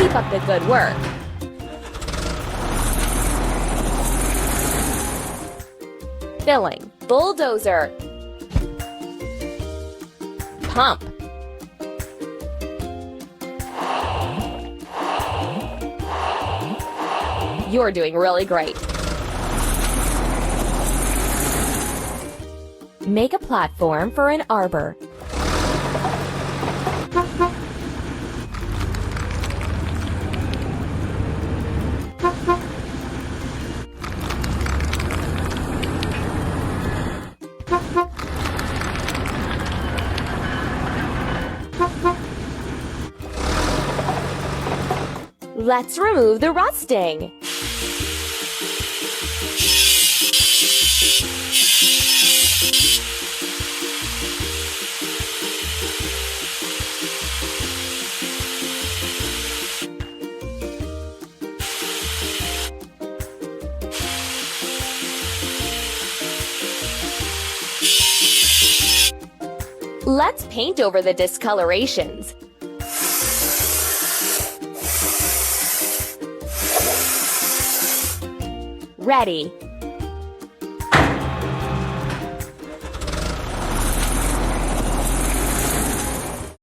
Keep up the good work. Filling. Bulldozer. Pump. You're doing really great. Make a platform for an arbor. Let's remove the rusting. Let's paint over the discolorations. Ready.